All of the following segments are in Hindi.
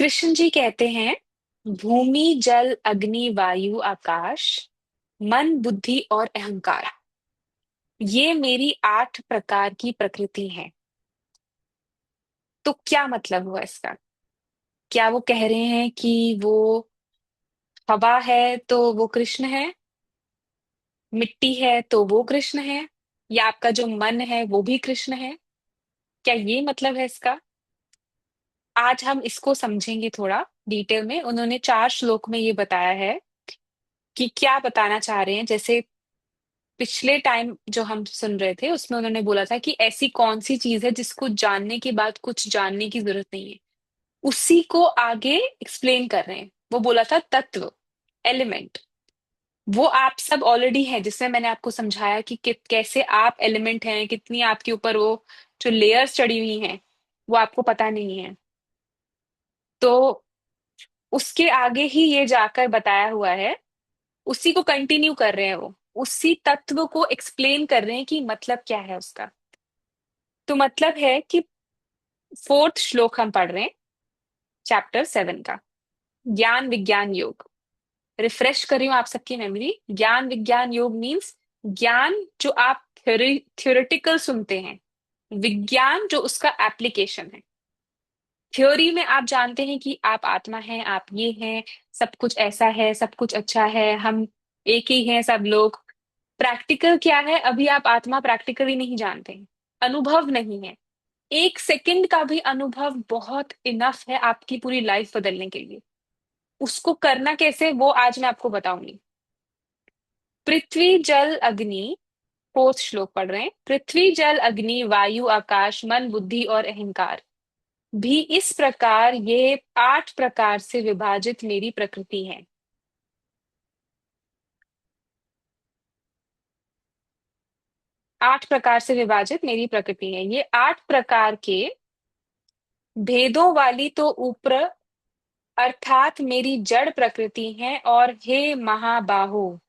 कृष्ण जी कहते हैं, भूमि जल अग्नि वायु आकाश, मन बुद्धि और अहंकार, ये मेरी 8 प्रकार की प्रकृति है। तो क्या मतलब हुआ इसका? क्या वो कह रहे हैं कि वो हवा है तो वो कृष्ण है, मिट्टी है तो वो कृष्ण है, या आपका जो मन है वो भी कृष्ण है? क्या ये मतलब है इसका? आज हम इसको समझेंगे थोड़ा डिटेल में। उन्होंने 4 श्लोक में ये बताया है कि क्या बताना चाह रहे हैं। जैसे पिछले टाइम जो हम सुन रहे थे उसमें उन्होंने बोला था कि ऐसी कौन सी चीज है जिसको जानने के बाद कुछ जानने की जरूरत नहीं है। उसी को आगे एक्सप्लेन कर रहे हैं। वो बोला था तत्व, एलिमेंट। वो आप सब ऑलरेडी हैं, जिसमें मैंने आपको समझाया कि कैसे आप एलिमेंट हैं, कितनी आपके ऊपर वो जो लेयर्स चढ़ी हुई हैं वो आपको पता नहीं है। तो उसके आगे ही ये जाकर बताया हुआ है, उसी को कंटिन्यू कर रहे हैं। वो उसी तत्व को एक्सप्लेन कर रहे हैं कि मतलब क्या है उसका। तो मतलब है कि 4th श्लोक हम पढ़ रहे हैं, चैप्टर 7 का, ज्ञान विज्ञान योग। रिफ्रेश कर रही हूँ आप सबकी मेमोरी। ज्ञान विज्ञान योग मीन्स ज्ञान जो आप थ्योरेटिकल सुनते हैं, विज्ञान जो उसका एप्लीकेशन है। थ्योरी में आप जानते हैं कि आप आत्मा हैं, आप ये हैं, सब कुछ ऐसा है, सब कुछ अच्छा है, हम एक ही हैं सब लोग। प्रैक्टिकल क्या है? अभी आप आत्मा प्रैक्टिकली नहीं जानते हैं, अनुभव नहीं है। 1 सेकंड का भी अनुभव बहुत इनफ है आपकी पूरी लाइफ बदलने के लिए। उसको करना कैसे, वो आज मैं आपको बताऊंगी। पृथ्वी जल अग्नि, 4th श्लोक पढ़ रहे हैं। पृथ्वी जल अग्नि वायु आकाश मन बुद्धि और अहंकार भी इस प्रकार ये 8 प्रकार से विभाजित मेरी प्रकृति है। 8 प्रकार से विभाजित मेरी प्रकृति है। ये 8 प्रकार के भेदों वाली तो ऊपर, अर्थात मेरी जड़ प्रकृति है। और हे महाबाहो,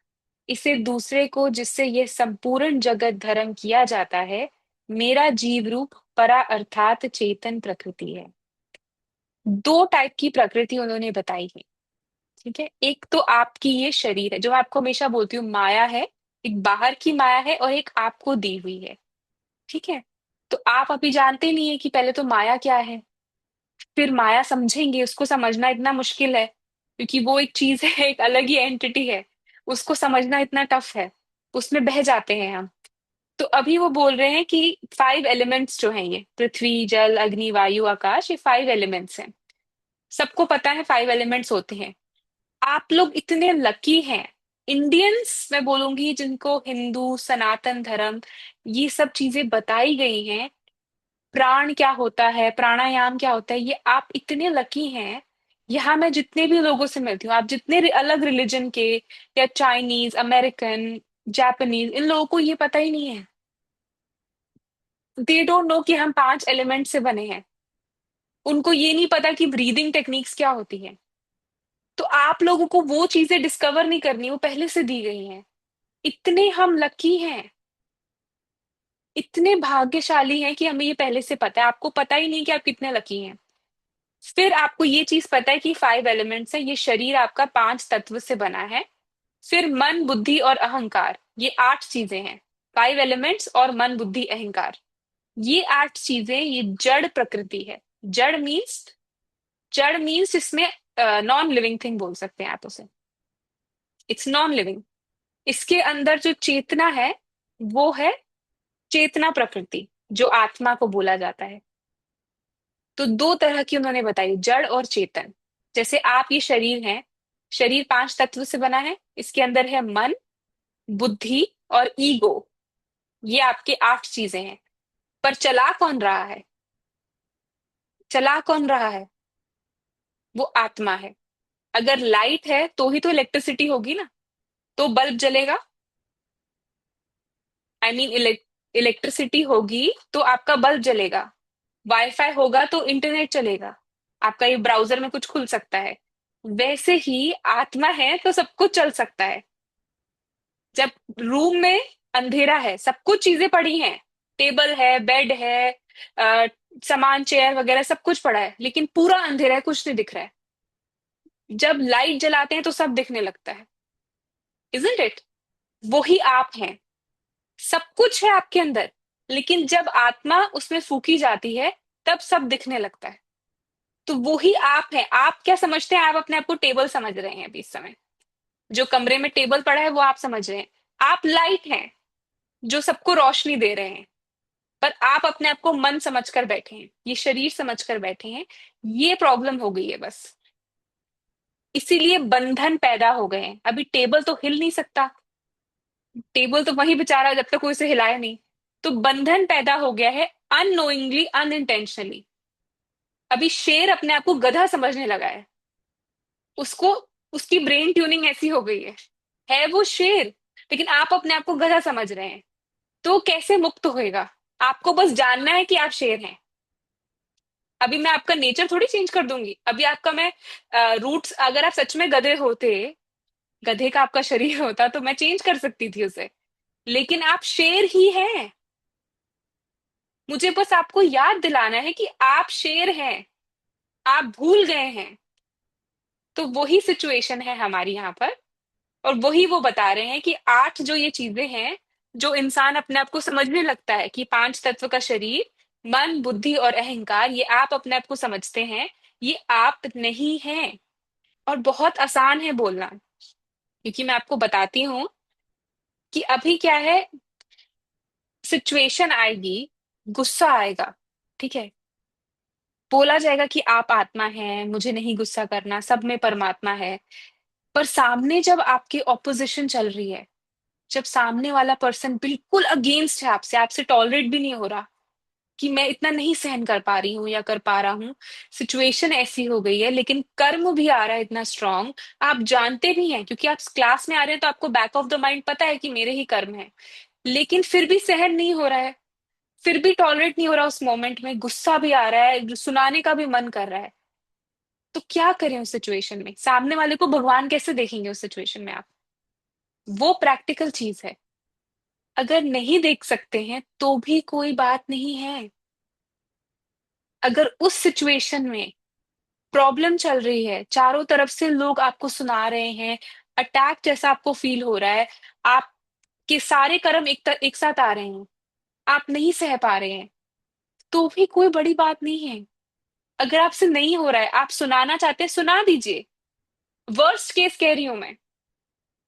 इसे दूसरे को जिससे ये संपूर्ण जगत धर्म किया जाता है, मेरा जीव रूप परा अर्थात चेतन प्रकृति है। 2 टाइप की प्रकृति उन्होंने बताई है। ठीक है, एक तो आपकी ये शरीर है, जो मैं आपको हमेशा बोलती हूँ माया है। एक बाहर की माया है और एक आपको दी हुई है। ठीक है, तो आप अभी जानते नहीं है कि पहले तो माया क्या है, फिर माया समझेंगे। उसको समझना इतना मुश्किल है क्योंकि वो एक चीज है, एक अलग ही एंटिटी है। उसको समझना इतना टफ है, उसमें बह जाते हैं हम। तो अभी वो बोल रहे हैं कि 5 एलिमेंट्स जो हैं, ये पृथ्वी जल अग्नि वायु आकाश, ये 5 एलिमेंट्स हैं। सबको पता है 5 एलिमेंट्स होते हैं। आप लोग इतने लकी हैं, इंडियंस मैं बोलूंगी, जिनको हिंदू सनातन धर्म ये सब चीजें बताई गई हैं। प्राण क्या होता है, प्राणायाम क्या होता है, ये आप इतने लकी हैं। यहाँ मैं जितने भी लोगों से मिलती हूँ, आप जितने अलग रिलीजन के, या चाइनीज अमेरिकन जापानीज, इन लोगों को ये पता ही नहीं है। दे डोंट नो कि हम 5 एलिमेंट से बने हैं। उनको ये नहीं पता कि ब्रीदिंग टेक्निक्स क्या होती है। तो आप लोगों को वो चीजें डिस्कवर नहीं करनी, वो पहले से दी गई हैं। इतने हम लकी हैं, इतने भाग्यशाली हैं कि हमें ये पहले से पता है। आपको पता ही नहीं कि आप कितने लकी हैं। फिर आपको ये चीज पता है कि 5 एलिमेंट्स है, ये शरीर आपका 5 तत्व से बना है। फिर मन बुद्धि और अहंकार, ये 8 चीजें हैं। 5 एलिमेंट्स और मन बुद्धि अहंकार, ये 8 चीजें, ये जड़ प्रकृति है। जड़ मीन्स, जड़ मीन्स इसमें नॉन लिविंग थिंग बोल सकते हैं आप उसे। It's non living. इसके अंदर जो चेतना है वो है चेतना प्रकृति, जो आत्मा को बोला जाता है। तो 2 तरह की उन्होंने बताई, जड़ और चेतन। जैसे आप ये शरीर है, शरीर 5 तत्व से बना है। इसके अंदर है मन बुद्धि और ईगो, ये आपके 8 चीजें हैं। पर चला कौन रहा है? चला कौन रहा है? वो आत्मा है। अगर लाइट है तो ही तो इलेक्ट्रिसिटी होगी ना, तो बल्ब जलेगा। आई मीन इलेक्ट्रिसिटी होगी तो आपका बल्ब जलेगा। वाईफाई होगा तो इंटरनेट चलेगा, आपका ये ब्राउजर में कुछ खुल सकता है। वैसे ही आत्मा है तो सब कुछ चल सकता है। जब रूम में अंधेरा है, सब कुछ चीजें पड़ी हैं, टेबल है, बेड है, सामान, चेयर वगैरह सब कुछ पड़ा है, लेकिन पूरा अंधेरा है, कुछ नहीं दिख रहा है। जब लाइट जलाते हैं तो सब दिखने लगता है, इजंट इट? वही आप हैं, सब कुछ है आपके अंदर, लेकिन जब आत्मा उसमें फूकी जाती है तब सब दिखने लगता है। तो वही आप है। आप क्या समझते हैं? आप अपने आप को टेबल समझ रहे हैं अभी इस समय, जो कमरे में टेबल पड़ा है वो आप समझ रहे हैं। आप लाइट हैं जो सबको रोशनी दे रहे हैं, पर आप अपने आप को मन समझकर बैठे हैं, ये शरीर समझकर बैठे हैं। ये प्रॉब्लम हो गई है बस। इसीलिए बंधन पैदा हो गए हैं। अभी टेबल तो हिल नहीं सकता, टेबल तो वहीं बेचारा जब तक कोई उसे हिलाए नहीं। तो बंधन पैदा हो गया है, अननोइंगली, अनइंटेंशनली। अभी शेर अपने आप को गधा समझने लगा है, उसको, उसकी ब्रेन ट्यूनिंग ऐसी हो गई है वो शेर, लेकिन आप अपने आप को गधा समझ रहे हैं। तो कैसे मुक्त होएगा? आपको बस जानना है कि आप शेर हैं। अभी मैं आपका नेचर थोड़ी चेंज कर दूंगी। अभी आपका मैं रूट्स, अगर आप सच में गधे होते, गधे का आपका शरीर होता, तो मैं चेंज कर सकती थी उसे। लेकिन आप शेर ही हैं। मुझे बस आपको याद दिलाना है कि आप शेर हैं, आप भूल गए हैं। तो वही सिचुएशन है हमारी यहाँ पर। और वही वो बता रहे हैं कि आठ जो ये चीजें हैं, जो इंसान अपने आप को समझने लगता है कि पांच तत्व का शरीर, मन, बुद्धि और अहंकार, ये आप अपने आप को समझते हैं, ये आप नहीं हैं। और बहुत आसान है बोलना, क्योंकि मैं आपको बताती हूँ कि अभी क्या है, सिचुएशन आएगी, गुस्सा आएगा, ठीक है, बोला जाएगा कि आप आत्मा हैं, मुझे नहीं गुस्सा करना, सब में परमात्मा है। पर सामने जब आपकी ऑपोजिशन चल रही है, जब सामने वाला पर्सन बिल्कुल अगेंस्ट है आपसे, आपसे टॉलरेट भी नहीं हो रहा, कि मैं इतना नहीं सहन कर पा रही हूँ या कर पा रहा हूँ, सिचुएशन ऐसी हो गई है, लेकिन कर्म भी आ रहा है इतना स्ट्रांग, आप जानते भी हैं, क्योंकि आप क्लास में आ रहे हैं तो आपको बैक ऑफ द माइंड पता है कि मेरे ही कर्म है, लेकिन फिर भी सहन नहीं हो रहा है, फिर भी टॉलरेट नहीं हो रहा, उस मोमेंट में गुस्सा भी आ रहा है, सुनाने का भी मन कर रहा है। तो क्या करें उस सिचुएशन में? सामने वाले को भगवान कैसे देखेंगे उस सिचुएशन में आप? वो प्रैक्टिकल चीज है। अगर नहीं देख सकते हैं तो भी कोई बात नहीं है। अगर उस सिचुएशन में प्रॉब्लम चल रही है, चारों तरफ से लोग आपको सुना रहे हैं, अटैक जैसा आपको फील हो रहा है, आपके सारे कर्म एक साथ आ रहे हैं, आप नहीं सह पा रहे हैं, तो भी कोई बड़ी बात नहीं है। अगर आपसे नहीं हो रहा है, आप सुनाना चाहते हैं, सुना दीजिए। वर्स्ट केस कह रही हूं मैं,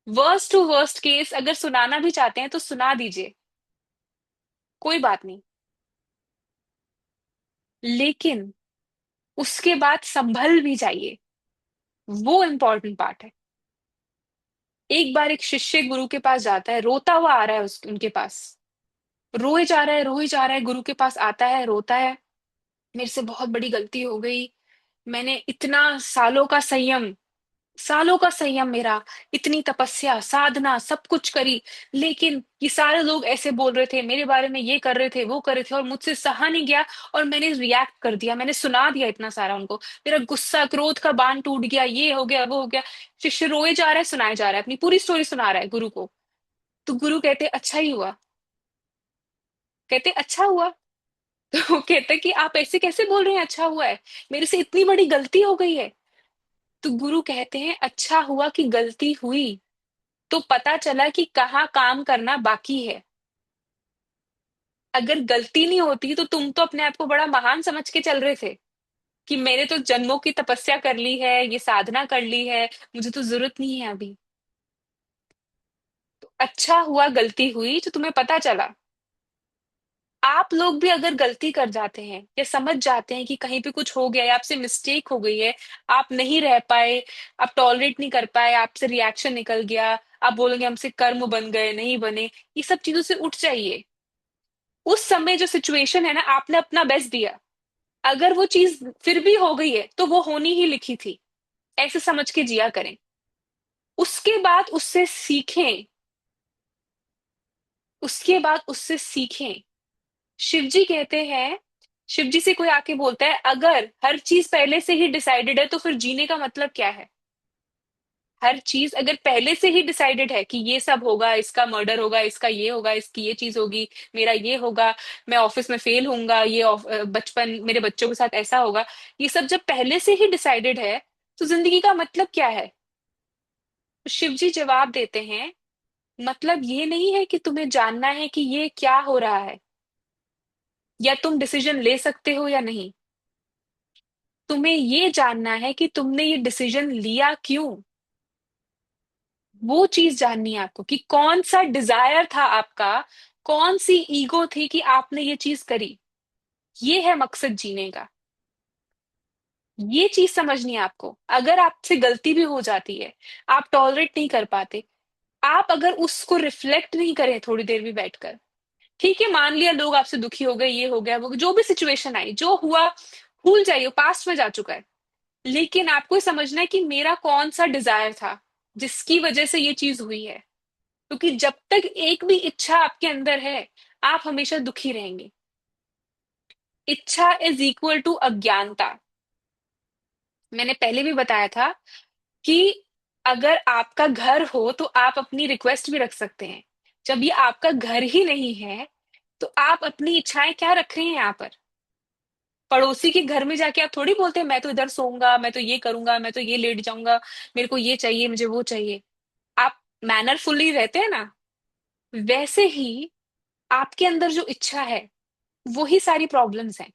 वर्स्ट टू वर्स्ट केस अगर सुनाना भी चाहते हैं तो सुना दीजिए, कोई बात नहीं। लेकिन उसके बाद संभल भी जाइए, वो इंपॉर्टेंट पार्ट है। एक बार एक शिष्य गुरु के पास जाता है, रोता हुआ आ रहा है उनके पास, रोए जा रहा है, रोए जा रहा है, गुरु के पास आता है, रोता है, मेरे से बहुत बड़ी गलती हो गई, मैंने इतना सालों का संयम मेरा, इतनी तपस्या, साधना, सब कुछ करी, लेकिन ये सारे लोग ऐसे बोल रहे थे मेरे बारे में, ये कर रहे थे, वो कर रहे थे, और मुझसे सहा नहीं गया, और मैंने रिएक्ट कर दिया, मैंने सुना दिया इतना सारा उनको, मेरा गुस्सा, क्रोध का बांध टूट गया, ये हो गया, वो हो गया। शिष्य रोए जा रहा है, सुनाए जा रहा है, अपनी पूरी स्टोरी सुना रहा है गुरु को। तो गुरु कहते अच्छा ही हुआ, कहते अच्छा हुआ। तो वो कहते कि आप ऐसे कैसे बोल रहे हैं अच्छा हुआ है, मेरे से इतनी बड़ी गलती हो गई है। तो गुरु कहते हैं अच्छा हुआ कि गलती हुई, तो पता चला कि कहाँ काम करना बाकी है। अगर गलती नहीं होती तो तुम तो अपने आप को बड़ा महान समझ के चल रहे थे, कि मैंने तो जन्मों की तपस्या कर ली है, ये साधना कर ली है, मुझे तो जरूरत नहीं है अभी। तो अच्छा हुआ गलती हुई जो तुम्हें पता चला। आप लोग भी अगर गलती कर जाते हैं या समझ जाते हैं कि कहीं पे कुछ हो गया है, आपसे मिस्टेक हो गई है, आप नहीं रह पाए, आप टॉलरेट नहीं कर पाए, आपसे रिएक्शन निकल गया, आप बोलेंगे हमसे कर्म बन गए, नहीं बने, ये सब चीजों से उठ जाइए। उस समय जो सिचुएशन है ना, आपने अपना बेस्ट दिया, अगर वो चीज फिर भी हो गई है तो वो होनी ही लिखी थी, ऐसे समझ के जिया करें। उसके बाद उससे सीखें, उसके बाद उससे सीखें। शिव जी कहते हैं, शिव जी से कोई आके बोलता है अगर हर चीज पहले से ही डिसाइडेड है तो फिर जीने का मतलब क्या है? हर चीज अगर पहले से ही डिसाइडेड है कि ये सब होगा, इसका मर्डर होगा, इसका ये होगा, इसकी ये चीज होगी, मेरा ये होगा, मैं ऑफिस में फेल होऊंगा, बचपन मेरे बच्चों के साथ ऐसा होगा, ये सब जब पहले से ही डिसाइडेड है, तो जिंदगी का मतलब क्या है? तो शिव जी जवाब देते हैं, मतलब ये नहीं है कि तुम्हें जानना है कि ये क्या हो रहा है, या तुम डिसीजन ले सकते हो या नहीं। तुम्हें ये जानना है कि तुमने ये डिसीजन लिया क्यों। वो चीज जाननी है आपको कि कौन सा डिजायर था आपका, कौन सी ईगो थी कि आपने ये चीज करी। ये है मकसद जीने का। ये चीज समझनी है आपको। अगर आपसे गलती भी हो जाती है, आप टॉलरेट नहीं कर पाते, आप अगर उसको रिफ्लेक्ट नहीं करें थोड़ी देर भी बैठकर, ठीक है, मान लिया लोग आपसे दुखी हो गए, ये हो गया, वो जो भी सिचुएशन आई, जो हुआ भूल जाइए, पास्ट में जा चुका है। लेकिन आपको ये समझना है कि मेरा कौन सा डिजायर था जिसकी वजह से ये चीज हुई है। क्योंकि जब तक एक भी इच्छा आपके अंदर है, आप हमेशा दुखी रहेंगे। इच्छा इज इक्वल टू अज्ञानता। मैंने पहले भी बताया था कि अगर आपका घर हो तो आप अपनी रिक्वेस्ट भी रख सकते हैं। जब ये आपका घर ही नहीं है, तो आप अपनी इच्छाएं क्या रख रहे हैं यहाँ पर? पड़ोसी के घर में जाके आप थोड़ी बोलते हैं मैं तो इधर सोऊंगा, मैं तो ये करूंगा, मैं तो ये लेट जाऊंगा, मेरे को ये चाहिए, मुझे वो चाहिए। आप मैनरफुली रहते हैं ना। वैसे ही आपके अंदर जो इच्छा है, वही सारी प्रॉब्लम्स हैं।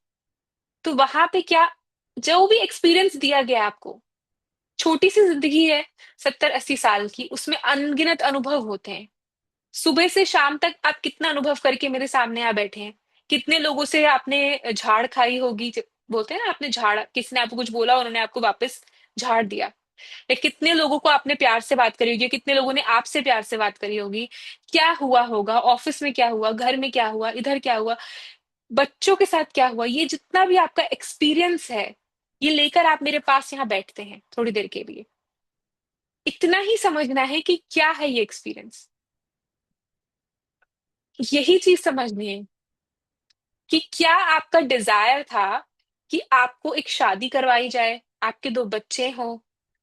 तो वहां पे क्या, जो भी एक्सपीरियंस दिया गया आपको, छोटी सी जिंदगी है, 70-80 साल की, उसमें अनगिनत अनुभव होते हैं। सुबह से शाम तक आप कितना अनुभव करके मेरे सामने आ बैठे हैं। कितने लोगों से आपने झाड़ खाई होगी, बोलते हैं ना, आपने झाड़, किसी ने आपको कुछ बोला, उन्होंने आपको वापस झाड़ दिया। या कितने लोगों को आपने प्यार से बात करी होगी, कितने लोगों ने आपसे प्यार से बात करी होगी। क्या हुआ होगा, ऑफिस में क्या हुआ, घर में क्या हुआ, इधर क्या हुआ, बच्चों के साथ क्या हुआ, ये जितना भी आपका एक्सपीरियंस है, ये लेकर आप मेरे पास यहाँ बैठते हैं थोड़ी देर के लिए। इतना ही समझना है कि क्या है ये एक्सपीरियंस। यही चीज समझनी है कि क्या आपका डिजायर था कि आपको एक शादी करवाई जाए, आपके 2 बच्चे हों,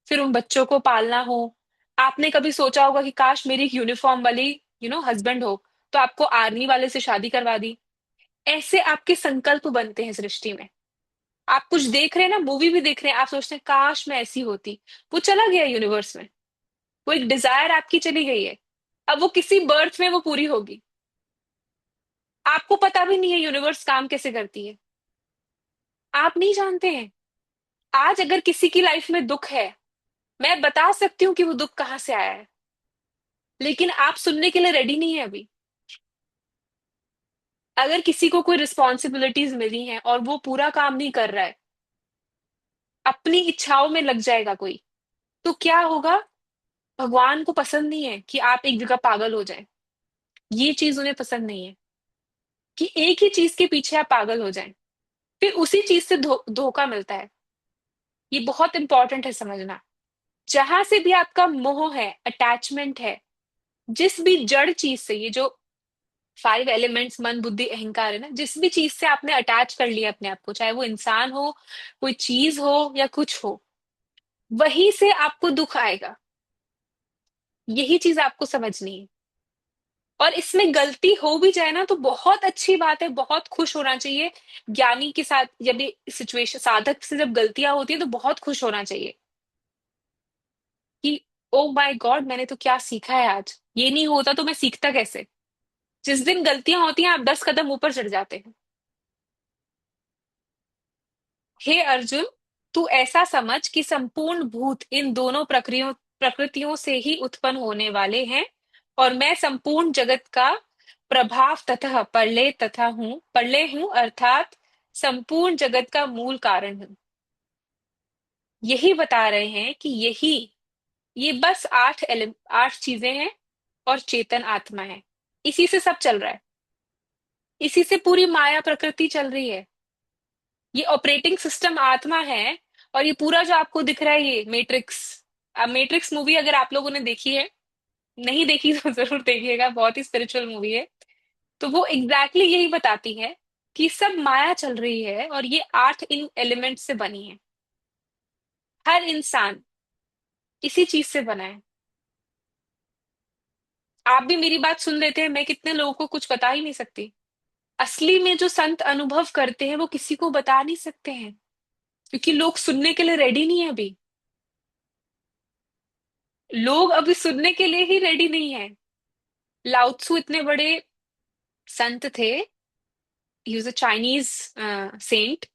फिर उन बच्चों को पालना हो। आपने कभी सोचा होगा कि काश मेरी एक यूनिफॉर्म वाली हस्बैंड हो, तो आपको आर्मी वाले से शादी करवा दी। ऐसे आपके संकल्प बनते हैं सृष्टि में। आप कुछ देख रहे हैं ना, मूवी भी देख रहे हैं, आप सोचते हैं काश मैं ऐसी होती। वो चला गया यूनिवर्स में। वो एक डिजायर आपकी चली गई है। अब वो किसी बर्थ में वो पूरी होगी। आपको पता भी नहीं है यूनिवर्स काम कैसे करती है। आप नहीं जानते हैं। आज अगर किसी की लाइफ में दुख है, मैं बता सकती हूँ कि वो दुख कहाँ से आया है, लेकिन आप सुनने के लिए रेडी नहीं है अभी। अगर किसी को कोई रिस्पॉन्सिबिलिटीज मिली हैं और वो पूरा काम नहीं कर रहा है, अपनी इच्छाओं में लग जाएगा कोई, तो क्या होगा? भगवान को पसंद नहीं है कि आप एक जगह पागल हो जाएं। ये चीज उन्हें पसंद नहीं है कि एक ही चीज के पीछे आप पागल हो जाएं, फिर उसी चीज से धोखा मिलता है। ये बहुत इंपॉर्टेंट है समझना। जहां से भी आपका मोह है, अटैचमेंट है, जिस भी जड़ चीज से, ये जो 5 एलिमेंट्स, मन बुद्धि अहंकार है ना, जिस भी चीज से आपने अटैच कर लिया अपने आप को, चाहे वो इंसान हो, कोई चीज हो, या कुछ हो, वहीं से आपको दुख आएगा। यही चीज आपको समझनी है। और इसमें गलती हो भी जाए ना, तो बहुत अच्छी बात है, बहुत खुश होना चाहिए। ज्ञानी के साथ जब ये सिचुएशन, साधक से जब गलतियां होती है, तो बहुत खुश होना चाहिए कि ओ माय गॉड, मैंने तो क्या सीखा है आज। ये नहीं होता तो मैं सीखता कैसे। जिस दिन गलतियां होती हैं, आप 10 कदम ऊपर चढ़ जाते हैं। हे अर्जुन, तू ऐसा समझ कि संपूर्ण भूत इन दोनों प्रक्रियों प्रकृतियों से ही उत्पन्न होने वाले हैं, और मैं संपूर्ण जगत का प्रभाव तथा प्रलय हूँ, अर्थात संपूर्ण जगत का मूल कारण हूँ। यही बता रहे हैं कि ये बस 8 चीजें हैं, और चेतन आत्मा है। इसी से सब चल रहा है। इसी से पूरी माया प्रकृति चल रही है। ये ऑपरेटिंग सिस्टम आत्मा है। और ये पूरा जो आपको दिख रहा है, ये मैट्रिक्स, अब मैट्रिक्स मूवी अगर आप लोगों ने देखी है, नहीं देखी तो जरूर देखिएगा, बहुत ही स्पिरिचुअल मूवी है। तो वो एग्जैक्टली यही बताती है कि सब माया चल रही है, और ये 8 इन एलिमेंट से बनी है। हर इंसान इसी चीज से बना है। आप भी मेरी बात सुन लेते हैं, मैं कितने लोगों को कुछ बता ही नहीं सकती। असली में जो संत अनुभव करते हैं वो किसी को बता नहीं सकते हैं, क्योंकि लोग सुनने के लिए रेडी नहीं है अभी। लोग अभी सुनने के लिए ही रेडी नहीं है। लाओत्सु इतने बड़े संत थे। He was a Chinese saint.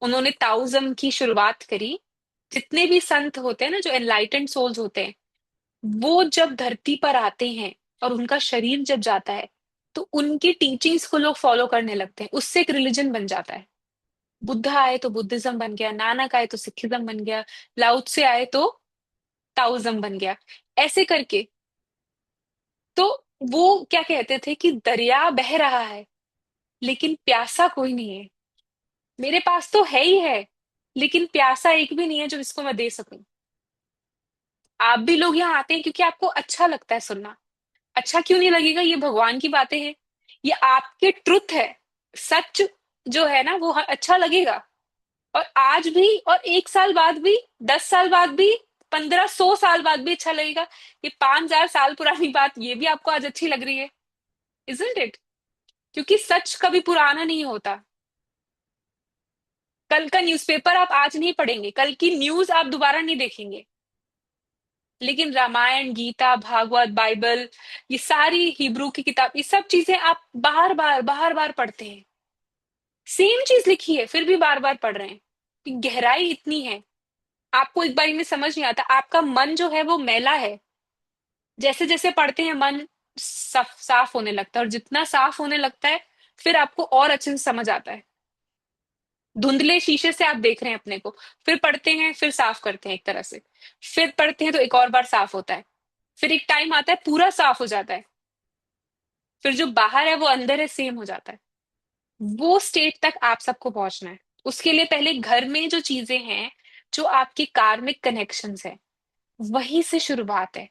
उन्होंने ताओइज्म की शुरुआत करी। जितने भी संत होते हैं ना, जो एनलाइटेंड सोल्स होते हैं, वो जब धरती पर आते हैं और उनका शरीर जब जाता है, तो उनकी टीचिंग्स को लोग फॉलो करने लगते हैं, उससे एक रिलीजन बन जाता है। बुद्ध आए तो बुद्धिज्म बन गया, नानक आए तो सिखिज्म बन गया, लाओत्से आए तो ताओइज्म बन गया, ऐसे करके। तो वो क्या कहते थे कि दरिया बह रहा है लेकिन प्यासा कोई नहीं है। मेरे पास तो है ही है, लेकिन प्यासा एक भी नहीं है जो इसको मैं दे सकूं। आप भी लोग यहाँ आते हैं क्योंकि आपको अच्छा लगता है सुनना। अच्छा क्यों नहीं लगेगा? ये भगवान की बातें हैं, ये आपके ट्रुथ है। सच जो है ना वो अच्छा लगेगा। और आज भी, और 1 साल बाद भी, 10 साल बाद भी, 1500 साल बाद भी अच्छा लगेगा। ये 5000 साल पुरानी बात ये भी आपको आज अच्छी लग रही है, इजंट इट? क्योंकि सच कभी पुराना नहीं होता। कल का न्यूज़पेपर आप आज नहीं पढ़ेंगे, कल की न्यूज आप दोबारा नहीं देखेंगे, लेकिन रामायण, गीता, भागवत, बाइबल, ये सारी हिब्रू की किताब, ये सब चीजें आप बार बार पढ़ते हैं। सेम चीज लिखी है फिर भी बार बार पढ़ रहे हैं। कि गहराई इतनी है। आपको एक बारी में समझ नहीं आता, आपका मन जो है वो मैला है। जैसे जैसे पढ़ते हैं मन साफ होने लगता है, और जितना साफ होने लगता है फिर आपको और अच्छे से समझ आता है। धुंधले शीशे से आप देख रहे हैं अपने को, फिर पढ़ते हैं, फिर साफ करते हैं एक तरह से, फिर पढ़ते हैं तो एक और बार साफ होता है, फिर एक टाइम आता है पूरा साफ हो जाता है, फिर जो बाहर है वो अंदर है सेम हो जाता है। वो स्टेट तक आप सबको पहुंचना है। उसके लिए पहले घर में जो चीजें हैं, जो आपके कार्मिक कनेक्शंस है, वहीं से शुरुआत है।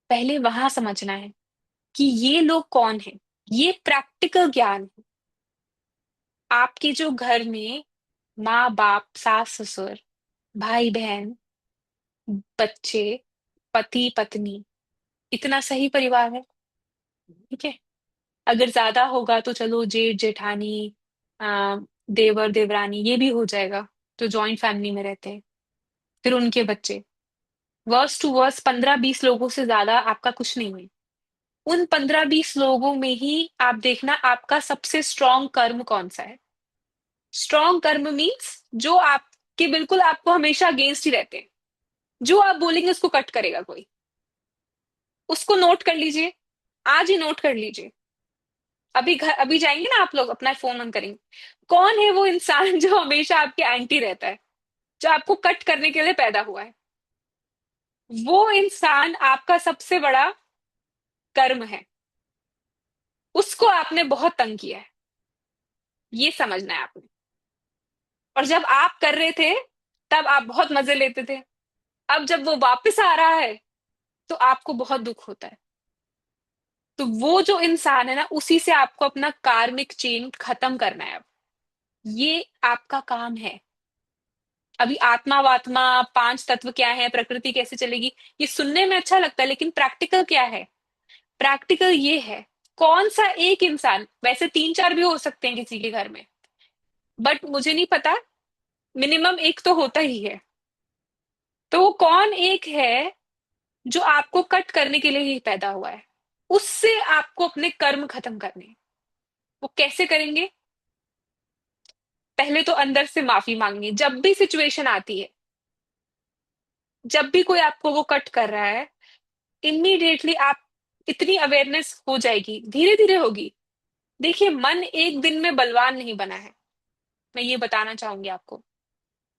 पहले वहां समझना है कि ये लोग कौन है। ये प्रैक्टिकल ज्ञान है। आपके जो घर में माँ बाप, सास ससुर, भाई बहन, बच्चे, पति पत्नी, इतना सही परिवार है। ठीक है। अगर ज्यादा होगा तो चलो जेठ जेठानी, आ, देवर देवरानी, ये भी हो जाएगा, जो जॉइंट फैमिली में रहते हैं। फिर उनके बच्चे। वर्स टू वर्स 15-20 लोगों से ज्यादा आपका कुछ नहीं है। उन 15-20 लोगों में ही आप देखना आपका सबसे स्ट्रॉन्ग कर्म कौन सा है। स्ट्रॉन्ग कर्म मीन्स जो आपके बिल्कुल आपको हमेशा अगेंस्ट ही रहते हैं। जो आप बोलेंगे उसको कट करेगा कोई। उसको नोट कर लीजिए। आज ही नोट कर लीजिए। अभी जाएंगे ना आप लोग, अपना फोन ऑन करेंगे। कौन है वो इंसान जो हमेशा आपके एंटी रहता है, जो आपको कट करने के लिए पैदा हुआ है? वो इंसान आपका सबसे बड़ा कर्म है। उसको आपने बहुत तंग किया है। ये समझना है आपने। और जब आप कर रहे थे तब आप बहुत मजे लेते थे। अब जब वो वापस आ रहा है तो आपको बहुत दुख होता है। तो वो जो इंसान है ना, उसी से आपको अपना कार्मिक चेन खत्म करना है अब। ये आपका काम है। अभी आत्मा वात्मा, 5 तत्व क्या है, प्रकृति कैसे चलेगी, ये सुनने में अच्छा लगता है, लेकिन प्रैक्टिकल क्या है? प्रैक्टिकल ये है। कौन सा एक इंसान, वैसे 3-4 भी हो सकते हैं किसी के घर में, बट मुझे नहीं पता, मिनिमम एक तो होता ही है। तो वो कौन एक है जो आपको कट करने के लिए ही पैदा हुआ है? उससे आपको अपने कर्म खत्म करने हैं। वो कैसे करेंगे? पहले तो अंदर से माफी मांगनी। जब भी सिचुएशन आती है, जब भी कोई आपको वो कट कर रहा है, इमीडिएटली आप, इतनी अवेयरनेस हो जाएगी, धीरे धीरे होगी। देखिए, मन एक दिन में बलवान नहीं बना है। मैं ये बताना चाहूंगी आपको।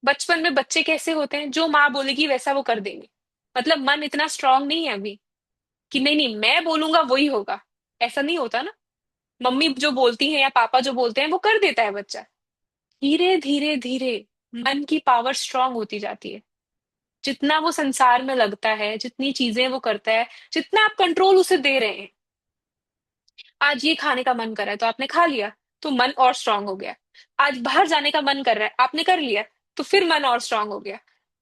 बचपन में बच्चे कैसे होते हैं, जो माँ बोलेगी वैसा वो कर देंगे। मतलब मन इतना स्ट्रांग नहीं है अभी कि नहीं नहीं मैं बोलूंगा वही होगा। ऐसा नहीं होता ना। मम्मी जो बोलती है या पापा जो बोलते हैं वो कर देता है बच्चा। धीरे धीरे धीरे मन की पावर स्ट्रांग होती जाती है। जितना वो संसार में लगता है, जितनी चीजें वो करता है, जितना आप कंट्रोल उसे दे रहे हैं। आज ये खाने का मन कर रहा है तो आपने खा लिया, तो मन और स्ट्रांग हो गया। आज बाहर जाने का मन कर रहा है, आपने कर लिया, तो फिर मन और स्ट्रांग हो गया।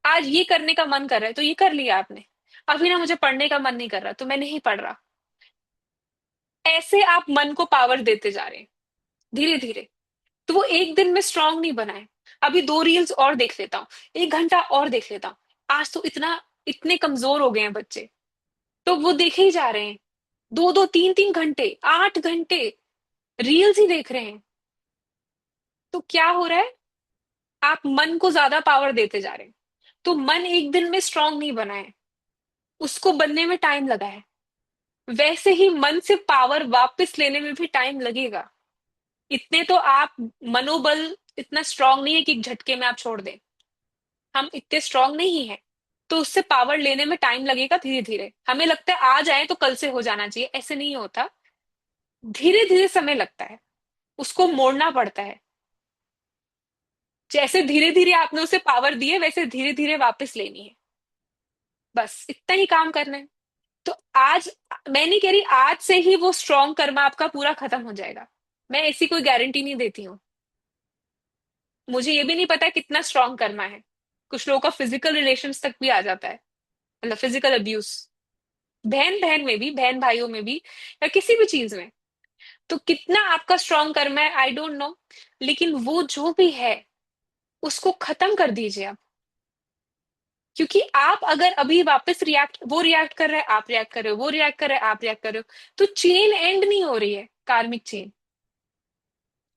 आज ये करने का मन कर रहा है तो ये कर लिया आपने। अभी ना मुझे पढ़ने का मन नहीं कर रहा तो मैं नहीं पढ़ रहा। ऐसे आप मन को पावर देते जा रहे हैं धीरे धीरे। तो वो एक दिन में स्ट्रांग नहीं बनाए। अभी 2 रील्स और देख लेता हूँ, 1 घंटा और देख लेता हूँ। आज तो इतने कमजोर हो गए हैं बच्चे, तो वो देखे ही जा रहे हैं। 2-2 3-3 घंटे, 8 घंटे रील्स ही देख रहे हैं। तो क्या हो रहा है, आप मन को ज्यादा पावर देते जा रहे हैं। तो मन एक दिन में स्ट्रांग नहीं बना है, उसको बनने में टाइम लगा है। वैसे ही मन से पावर वापस लेने में भी टाइम लगेगा। इतने तो आप मनोबल इतना स्ट्रांग नहीं है कि एक झटके में आप छोड़ दें। हम इतने स्ट्रांग नहीं है। तो उससे पावर लेने में टाइम लगेगा धीरे धीरे। हमें लगता है आ जाए तो कल से हो जाना चाहिए, ऐसे नहीं होता। धीरे धीरे समय लगता है, उसको मोड़ना पड़ता है। जैसे धीरे धीरे आपने उसे पावर दी है वैसे धीरे धीरे वापस लेनी है। बस इतना ही काम करना है। तो आज, मैं नहीं कह रही आज से ही वो स्ट्रॉन्ग कर्मा आपका पूरा खत्म हो जाएगा। मैं ऐसी कोई गारंटी नहीं देती हूँ। मुझे ये भी नहीं पता कितना स्ट्रॉन्ग कर्मा है। कुछ लोगों का फिजिकल रिलेशंस तक भी आ जाता है, मतलब फिजिकल अब्यूज। बहन बहन में भी, बहन भाइयों में भी, या किसी भी चीज में। तो कितना आपका स्ट्रॉन्ग कर्मा है आई डोंट नो। लेकिन वो जो भी है उसको खत्म कर दीजिए आप। क्योंकि आप अगर अभी वापस रिएक्ट, वो रिएक्ट कर रहा है आप रिएक्ट कर रहे हो, वो रिएक्ट कर रहा है आप रिएक्ट कर रहे हो, तो चेन एंड नहीं हो रही है, कार्मिक चेन।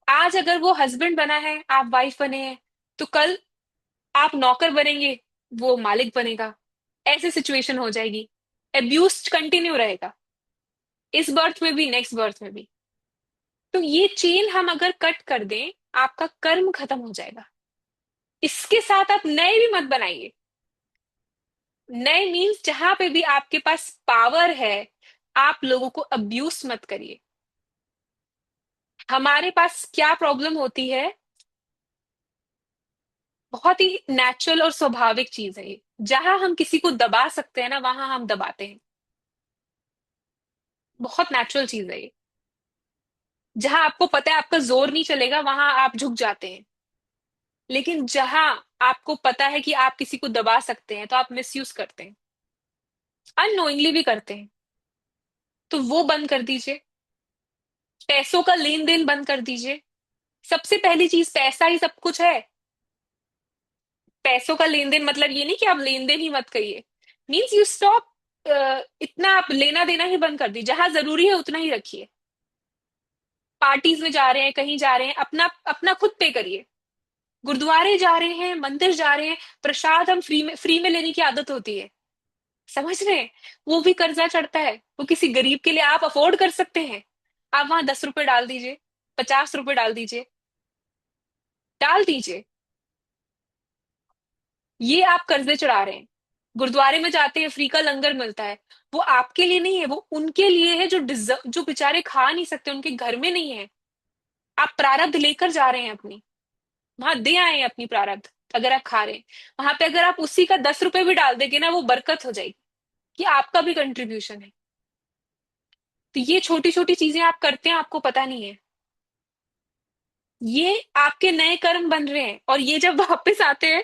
आज अगर वो हस्बैंड बना है आप वाइफ बने हैं, तो कल आप नौकर बनेंगे, वो मालिक बनेगा। ऐसे सिचुएशन हो जाएगी। एब्यूज कंटिन्यू रहेगा, इस बर्थ में भी नेक्स्ट बर्थ में भी। तो ये चेन हम अगर कट कर दें, आपका कर्म खत्म हो जाएगा। इसके साथ आप नए भी मत बनाइए। नए मीन्स जहां पे भी आपके पास पावर है, आप लोगों को अब्यूज मत करिए। हमारे पास क्या प्रॉब्लम होती है, बहुत ही नेचुरल और स्वाभाविक चीज है ये। जहां हम किसी को दबा सकते हैं ना, वहां हम दबाते हैं। बहुत नेचुरल चीज है ये। जहां आपको पता है आपका जोर नहीं चलेगा, वहां आप झुक जाते हैं। लेकिन जहां आपको पता है कि आप किसी को दबा सकते हैं, तो आप मिसयूज करते हैं, अननोइंगली भी करते हैं। तो वो बंद कर दीजिए। पैसों का लेन देन बंद कर दीजिए। सबसे पहली चीज, पैसा ही सब कुछ है। पैसों का लेन देन मतलब ये नहीं कि आप लेन देन ही मत करिए। Means you stop. इतना आप लेना देना ही बंद कर दीजिए, जहां जरूरी है उतना ही रखिए। पार्टीज में जा रहे हैं, कहीं जा रहे हैं, अपना अपना खुद पे करिए। गुरुद्वारे जा रहे हैं, मंदिर जा रहे हैं, प्रसाद हम फ्री में लेने की आदत होती है। समझ रहे हैं? वो भी कर्जा चढ़ता है। वो किसी गरीब के लिए आप अफोर्ड कर सकते हैं। आप वहां 10 रुपए डाल दीजिए, 50 रुपए डाल दीजिए, डाल दीजिए। ये आप कर्जे चढ़ा रहे हैं। गुरुद्वारे में जाते हैं, फ्री का लंगर मिलता है। वो आपके लिए नहीं है, वो उनके लिए है जो डिजर्व, जो बेचारे खा नहीं सकते, उनके घर में नहीं है। आप प्रारब्ध लेकर जा रहे हैं अपनी, वहां दे आए हैं अपनी प्रारब्ध। अगर आप खा रहे हैं वहां पे, अगर आप उसी का 10 रुपए भी डाल देंगे ना, वो बरकत हो जाएगी। ये आपका भी कंट्रीब्यूशन है। तो ये छोटी छोटी चीजें आप करते हैं, आपको पता नहीं है। ये आपके नए कर्म बन रहे हैं, और ये जब वापस आते हैं,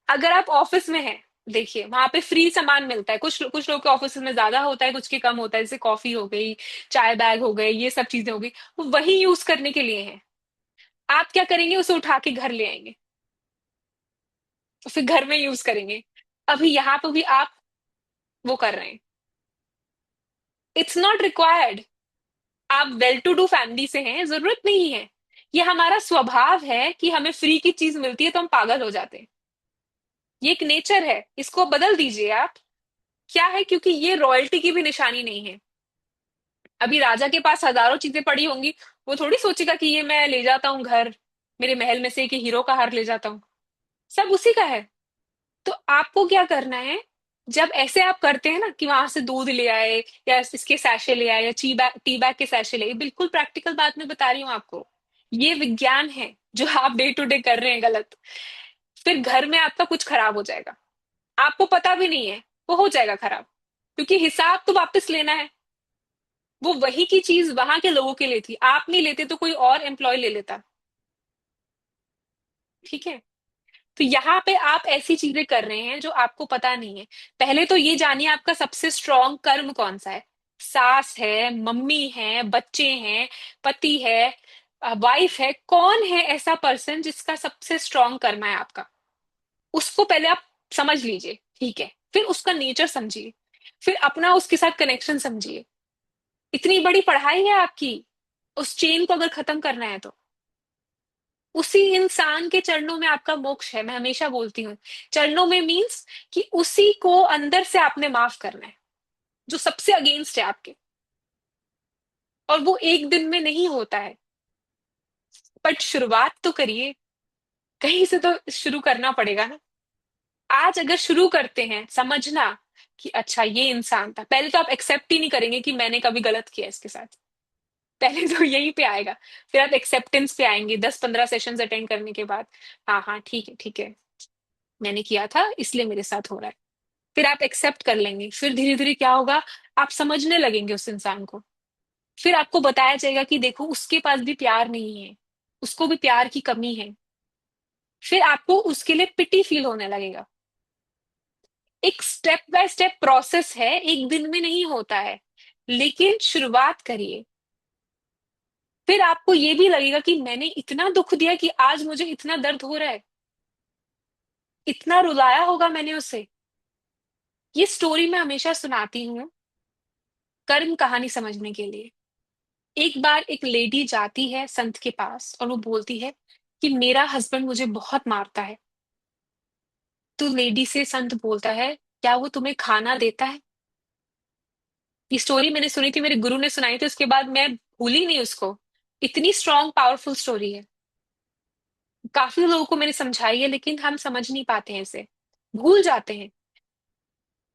अगर आप ऑफिस में हैं, देखिए वहां पे फ्री सामान मिलता है। कुछ कुछ लोग के ऑफिस में ज्यादा होता है, कुछ के कम होता है। जैसे कॉफी हो गई, चाय बैग हो गए, ये सब चीजें हो गई, वो वही यूज करने के लिए है। आप क्या करेंगे, उसे उठा के घर ले आएंगे, तो फिर घर में यूज करेंगे। अभी यहाँ पे भी आप वो कर रहे हैं। It's not required. आप वेल टू डू फैमिली से हैं, जरूरत नहीं है। ये हमारा स्वभाव है कि हमें फ्री की चीज मिलती है तो हम पागल हो जाते हैं। ये एक नेचर है, इसको बदल दीजिए आप। क्या है, क्योंकि ये रॉयल्टी की भी निशानी नहीं है। अभी राजा के पास हजारों चीजें पड़ी होंगी, वो थोड़ी सोचेगा कि ये मैं ले जाता हूँ घर, मेरे महल में से एक हीरो का हार ले जाता हूँ। सब उसी का है। तो आपको क्या करना है, जब ऐसे आप करते हैं ना कि वहां से दूध ले आए, या इसके सैशे ले आए, या टी बैग के सैशे ले आए, बिल्कुल प्रैक्टिकल बात मैं बता रही हूँ आपको। ये विज्ञान है जो आप डे टू डे कर रहे हैं गलत। फिर घर में आपका कुछ खराब हो जाएगा, आपको पता भी नहीं है, वो हो जाएगा खराब। क्योंकि हिसाब तो वापस लेना है। वो वही की चीज वहां के लोगों के लिए थी, आप नहीं लेते तो कोई और एम्प्लॉय ले लेता। ठीक है। तो यहाँ पे आप ऐसी चीजें कर रहे हैं जो आपको पता नहीं है। पहले तो ये जानिए आपका सबसे स्ट्रॉन्ग कर्म कौन सा है। सास है, मम्मी है, बच्चे हैं, पति है, वाइफ है, कौन है ऐसा पर्सन जिसका सबसे स्ट्रॉन्ग कर्म है आपका। उसको पहले आप समझ लीजिए, ठीक है, फिर उसका नेचर समझिए, फिर अपना उसके साथ कनेक्शन समझिए। इतनी बड़ी पढ़ाई है आपकी, उस चेन को अगर खत्म करना है तो उसी इंसान के चरणों में आपका मोक्ष है। मैं हमेशा बोलती हूँ, चरणों में मीन्स कि उसी को अंदर से आपने माफ करना है जो सबसे अगेंस्ट है आपके। और वो एक दिन में नहीं होता है, बट शुरुआत तो करिए, कहीं से तो शुरू करना पड़ेगा ना। आज अगर शुरू करते हैं समझना कि अच्छा ये इंसान था, पहले तो आप एक्सेप्ट ही नहीं करेंगे कि मैंने कभी गलत किया इसके साथ। पहले तो यहीं पे आएगा, फिर आप एक्सेप्टेंस पे आएंगे 10-15 सेशंस अटेंड करने के बाद। हाँ हाँ ठीक है ठीक है, मैंने किया था इसलिए मेरे साथ हो रहा है। फिर आप एक्सेप्ट कर लेंगे, फिर धीरे धीरे क्या होगा, आप समझने लगेंगे उस इंसान को। फिर आपको बताया जाएगा कि देखो उसके पास भी प्यार नहीं है, उसको भी प्यार की कमी है। फिर आपको उसके लिए पिटी फील होने लगेगा। एक स्टेप बाय स्टेप प्रोसेस है, एक दिन में नहीं होता है, लेकिन शुरुआत करिए। फिर आपको ये भी लगेगा कि मैंने इतना दुख दिया कि आज मुझे इतना दर्द हो रहा है, इतना रुलाया होगा मैंने उसे। ये स्टोरी मैं हमेशा सुनाती हूँ कर्म कहानी समझने के लिए। एक बार एक लेडी जाती है संत के पास और वो बोलती है कि मेरा हस्बैंड मुझे बहुत मारता है। तो लेडी से संत बोलता है, क्या वो तुम्हें खाना देता है। ये स्टोरी मैंने सुनी थी, मेरे गुरु ने सुनाई थी, उसके बाद मैं भूली नहीं उसको। इतनी स्ट्रॉन्ग पावरफुल स्टोरी है। काफी लोगों को मैंने समझाई है, लेकिन हम समझ नहीं पाते हैं इसे, भूल जाते हैं।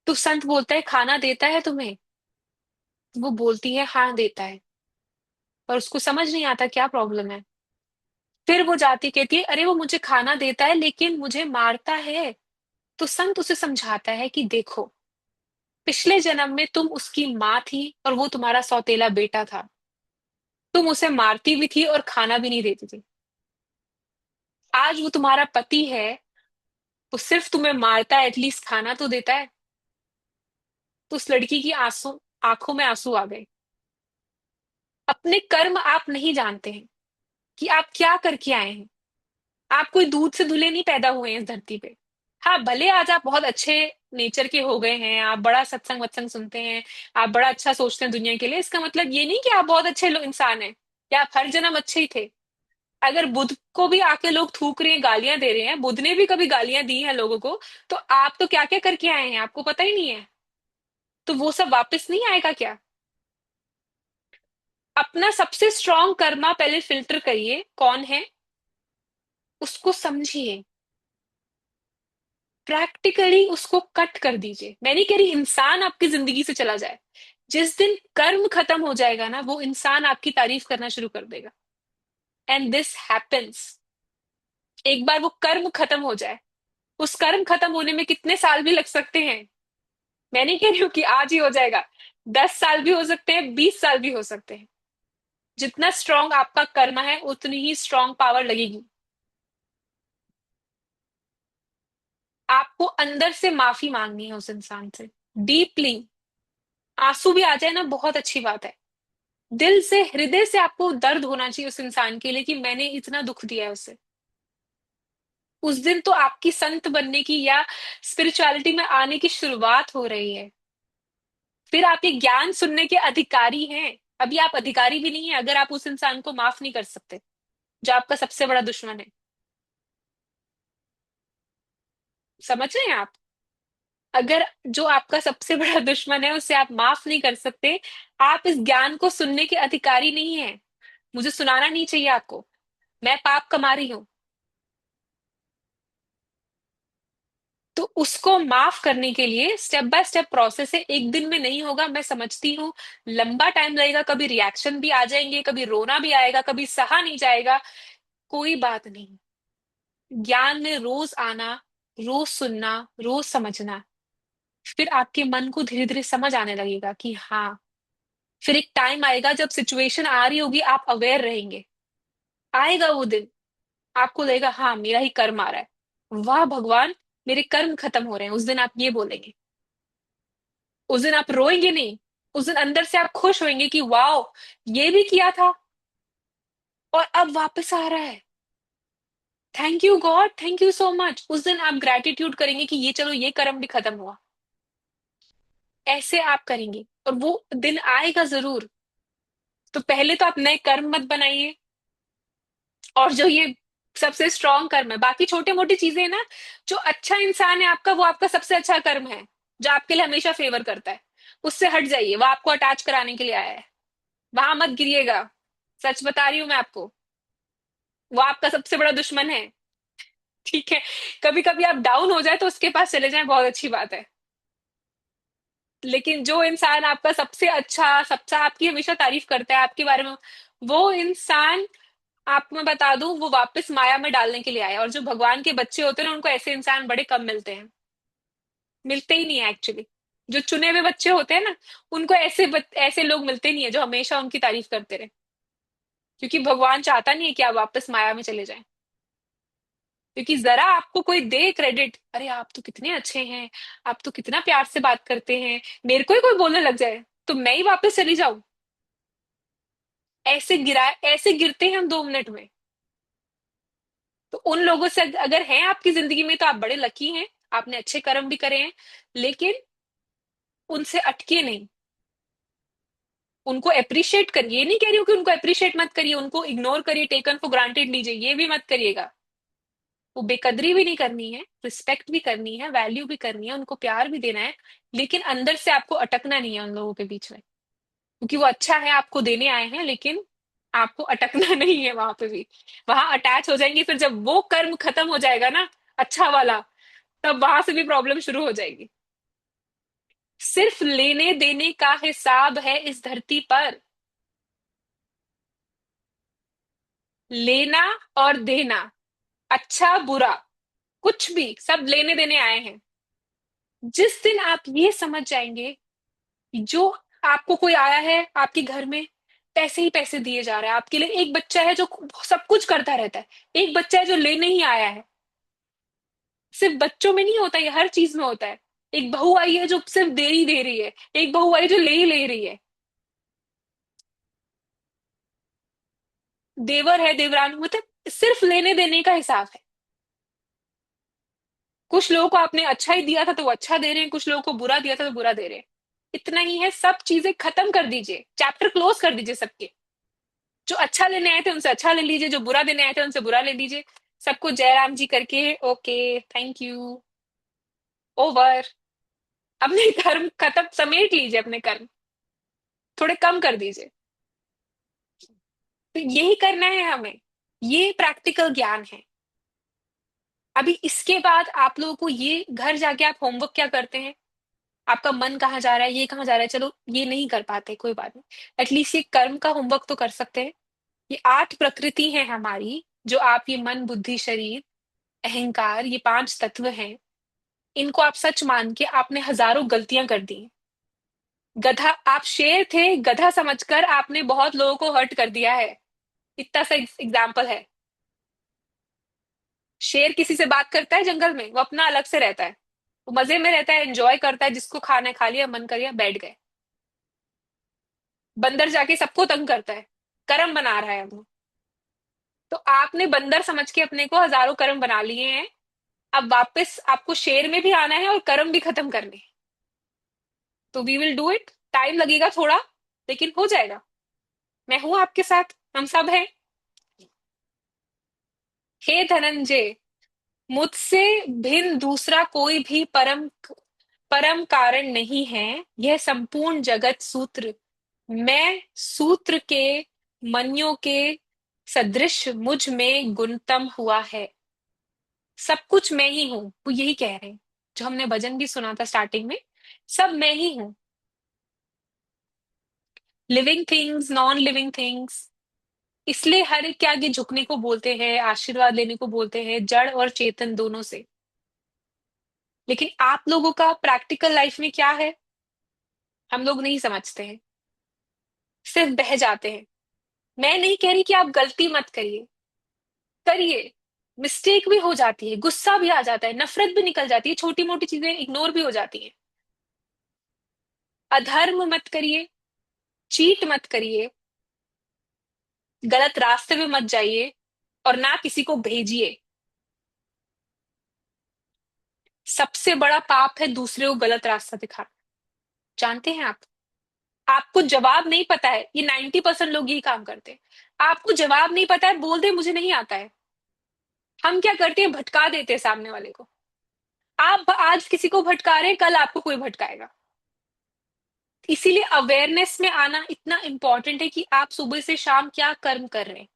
तो संत बोलता है खाना देता है तुम्हें। तो वो बोलती है हाँ देता है, पर उसको समझ नहीं आता क्या प्रॉब्लम है। फिर वो जाती कहती है अरे वो मुझे खाना देता है लेकिन मुझे मारता है। तो संत उसे समझाता है कि देखो, पिछले जन्म में तुम उसकी माँ थी और वो तुम्हारा सौतेला बेटा था। तुम उसे मारती भी थी और खाना भी नहीं देती थी। आज वो तुम्हारा पति है, वो सिर्फ तुम्हें मारता है, एटलीस्ट खाना तो देता है। तो उस लड़की की आंसू आंखों में आंसू आ गए। अपने कर्म आप नहीं जानते हैं कि आप क्या करके आए हैं। आप कोई दूध से धुले नहीं पैदा हुए हैं इस धरती पे। हाँ, भले आज आप बहुत अच्छे नेचर के हो गए हैं, आप बड़ा सत्संग वत्संग सुनते हैं, आप बड़ा अच्छा सोचते हैं दुनिया के लिए, इसका मतलब ये नहीं कि आप बहुत अच्छे इंसान हैं या आप हर जन्म अच्छे ही थे। अगर बुद्ध को भी आके लोग थूक रहे हैं, गालियां दे रहे हैं, बुद्ध ने भी कभी गालियां दी हैं लोगों को, तो आप तो क्या क्या करके आए हैं आपको पता ही नहीं है। तो वो सब वापस नहीं आएगा क्या। अपना सबसे स्ट्रांग कर्मा पहले फिल्टर करिए कौन है, उसको समझिए, प्रैक्टिकली उसको कट कर दीजिए। मैं नहीं कह रही इंसान आपकी जिंदगी से चला जाए, जिस दिन कर्म खत्म हो जाएगा ना वो इंसान आपकी तारीफ करना शुरू कर देगा। एंड दिस हैपेंस, एक बार वो कर्म खत्म हो जाए, उस कर्म खत्म होने में कितने साल भी लग सकते हैं। मैं नहीं कह रही हूँ कि आज ही हो जाएगा, 10 साल भी हो सकते हैं, 20 साल भी हो सकते हैं। जितना स्ट्रांग आपका कर्म है उतनी ही स्ट्रांग पावर लगेगी। आपको अंदर से माफी मांगनी है उस इंसान से, डीपली। आंसू भी आ जाए ना बहुत अच्छी बात है, दिल से हृदय से आपको दर्द होना चाहिए उस इंसान के लिए कि मैंने इतना दुख दिया है उसे। उस दिन तो आपकी संत बनने की या स्पिरिचुअलिटी में आने की शुरुआत हो रही है। फिर आप ये ज्ञान सुनने के अधिकारी हैं। अभी आप अधिकारी भी नहीं है अगर आप उस इंसान को माफ नहीं कर सकते जो आपका सबसे बड़ा दुश्मन है। समझ रहे हैं आप। अगर जो आपका सबसे बड़ा दुश्मन है उसे आप माफ नहीं कर सकते, आप इस ज्ञान को सुनने के अधिकारी नहीं है। मुझे सुनाना नहीं चाहिए आपको, मैं पाप कमा रही हूं। तो उसको माफ करने के लिए स्टेप बाय स्टेप प्रोसेस है, एक दिन में नहीं होगा, मैं समझती हूँ। लंबा टाइम लगेगा, कभी रिएक्शन भी आ जाएंगे, कभी रोना भी आएगा, कभी सहा नहीं जाएगा। कोई बात नहीं। ज्ञान में रोज आना, रोज सुनना, रोज समझना, फिर आपके मन को धीरे धीरे समझ आने लगेगा कि हाँ। फिर एक टाइम आएगा जब सिचुएशन आ रही होगी, आप अवेयर रहेंगे। आएगा वो दिन, आपको लगेगा हाँ मेरा ही कर्म आ रहा है। वाह भगवान, मेरे कर्म खत्म हो रहे हैं, उस दिन आप ये बोलेंगे। उस दिन आप रोएंगे नहीं, उस दिन अंदर से आप खुश होंगे कि वाओ, ये भी किया था और अब वापस आ रहा है। Thank you God, thank you so much. उस दिन आप ग्रेटिट्यूड करेंगे कि ये चलो ये कर्म भी खत्म हुआ। ऐसे आप करेंगे और वो दिन आएगा जरूर। तो पहले तो आप नए कर्म मत बनाइए। और जो ये सबसे स्ट्रांग कर्म है, बाकी छोटे मोटी चीजें है ना, जो अच्छा इंसान है आपका, वो आपका सबसे अच्छा कर्म है, जो आपके लिए हमेशा फेवर करता है। उससे हट जाइए, वो आपको अटैच कराने के लिए आया है। वहां मत गिरिएगा। सच बता रही हूं मैं आपको, वो आपका सबसे बड़ा दुश्मन है। ठीक है। कभी कभी आप डाउन हो जाए तो उसके पास चले जाएं, बहुत अच्छी बात है। लेकिन जो इंसान आपका सबसे अच्छा, सबसे आपकी हमेशा तारीफ करता है आपके बारे में, वो इंसान, आपको मैं बता दूं, वो वापस माया में डालने के लिए आया है। और जो भगवान के बच्चे होते हैं ना, उनको ऐसे इंसान बड़े कम मिलते हैं। मिलते ही नहीं है एक्चुअली। जो चुने हुए बच्चे होते हैं ना, उनको ऐसे लोग मिलते नहीं है जो हमेशा उनकी तारीफ करते रहे। क्योंकि भगवान चाहता नहीं है कि आप वापस माया में चले जाएं। क्योंकि जरा आपको कोई दे क्रेडिट, अरे आप तो कितने अच्छे हैं, आप तो कितना प्यार से बात करते हैं, मेरे को ही कोई बोलने लग जाए तो मैं ही वापस चली जाऊं। ऐसे गिरते हैं हम 2 मिनट में। तो उन लोगों से अगर हैं आपकी जिंदगी में तो आप बड़े लकी हैं, आपने अच्छे कर्म भी करे हैं। लेकिन उनसे अटके नहीं, उनको अप्रिशिएट करिए। ये नहीं कह रही हूँ कि उनको अप्रिशिएट मत करिए, उनको इग्नोर करिए, टेकन फॉर ग्रांटेड लीजिए, ये भी मत करिएगा। वो बेकदरी भी नहीं करनी है, रिस्पेक्ट भी करनी है, वैल्यू भी करनी है, उनको प्यार भी देना है। लेकिन अंदर से आपको अटकना नहीं है उन लोगों के बीच में। क्योंकि वो अच्छा है, आपको देने आए हैं, लेकिन आपको अटकना नहीं है वहां पे भी। वहां अटैच हो जाएंगे, फिर जब वो कर्म खत्म हो जाएगा ना, अच्छा वाला, तब वहां से भी प्रॉब्लम शुरू हो जाएगी। सिर्फ लेने देने का हिसाब है इस धरती पर। लेना और देना, अच्छा बुरा, कुछ भी, सब लेने देने आए हैं। जिस दिन आप ये समझ जाएंगे कि जो आपको कोई आया है आपके घर में, पैसे ही पैसे दिए जा रहा है आपके लिए। एक बच्चा है जो सब कुछ करता रहता है, एक बच्चा है जो लेने ही आया है। सिर्फ बच्चों में नहीं होता, ये हर चीज में होता है। एक बहू आई है जो सिर्फ दे ही दे रही है, एक बहू आई जो ले ही ले रही है। देवर है, देवरान, मतलब सिर्फ लेने देने का हिसाब है। कुछ लोगों को आपने अच्छा ही दिया था तो वो अच्छा दे रहे हैं, कुछ लोगों को बुरा दिया था तो बुरा दे रहे हैं। इतना ही है, सब चीजें खत्म कर दीजिए, चैप्टर क्लोज कर दीजिए सबके। जो अच्छा लेने आए थे उनसे अच्छा ले लीजिए, जो बुरा देने आए थे उनसे बुरा ले लीजिए। सबको जयराम जी करके ओके, थैंक यू, ओवर। अपने कर्म खत्म, समेट लीजिए अपने कर्म, थोड़े कम कर दीजिए। तो यही करना है हमें, ये प्रैक्टिकल ज्ञान है। अभी इसके बाद आप लोगों को ये घर जाके आप होमवर्क क्या करते हैं, आपका मन कहाँ जा रहा है, ये कहाँ जा रहा है, चलो ये नहीं कर पाते कोई बात नहीं, एटलीस्ट ये कर्म का होमवर्क तो कर सकते हैं। ये 8 प्रकृति है हमारी, जो आप ये मन बुद्धि शरीर अहंकार, ये 5 तत्व हैं। इनको आप सच मान के आपने हजारों गलतियां कर दी। गधा, आप शेर थे, गधा समझकर आपने बहुत लोगों को हर्ट कर दिया है। इतना सा एग्जाम्पल है। शेर किसी से बात करता है जंगल में, वो अपना अलग से रहता है, वो मजे में रहता है, एंजॉय करता है, जिसको खाना है खा लिया, मन करिया बैठ गए। बंदर जाके सबको तंग करता है, कर्म बना रहा है वो। तो आपने बंदर समझ के अपने को हजारों कर्म बना लिए हैं। अब वापस आपको शेर में भी आना है और कर्म भी खत्म करने हैं। तो we will do it, time लगेगा थोड़ा, लेकिन हो जाएगा। मैं हूं आपके साथ, हम सब हैं। हे धनंजय, मुझसे भिन्न दूसरा कोई भी परम परम कारण नहीं है। यह संपूर्ण जगत सूत्र, मैं सूत्र के मनियों के सदृश मुझ में गुणतम हुआ है। सब कुछ मैं ही हूं, वो यही कह रहे हैं, जो हमने भजन भी सुना था स्टार्टिंग में। सब मैं ही हूं, living things, non living things. इसलिए हर एक के आगे झुकने को बोलते हैं, आशीर्वाद लेने को बोलते हैं, जड़ और चेतन दोनों से। लेकिन आप लोगों का प्रैक्टिकल लाइफ में क्या है, हम लोग नहीं समझते हैं, सिर्फ बह जाते हैं। मैं नहीं कह रही कि आप गलती मत करिए, करिए, मिस्टेक भी हो जाती है, गुस्सा भी आ जाता है, नफरत भी निकल जाती है, छोटी मोटी चीजें इग्नोर भी हो जाती हैं। अधर्म मत करिए, चीट मत करिए, गलत रास्ते में मत जाइए, और ना किसी को भेजिए। सबसे बड़ा पाप है दूसरे को गलत रास्ता दिखाना। जानते हैं आप? आपको जवाब नहीं पता है, ये 90% लोग यही काम करते हैं। आपको जवाब नहीं पता है, बोल दे मुझे नहीं आता है। हम क्या करते हैं, भटका देते हैं सामने वाले को। आप आज किसी को भटका रहे हैं, कल आपको कोई भटकाएगा। इसीलिए अवेयरनेस में आना इतना इंपॉर्टेंट है कि आप सुबह से शाम क्या कर्म कर रहे हैं,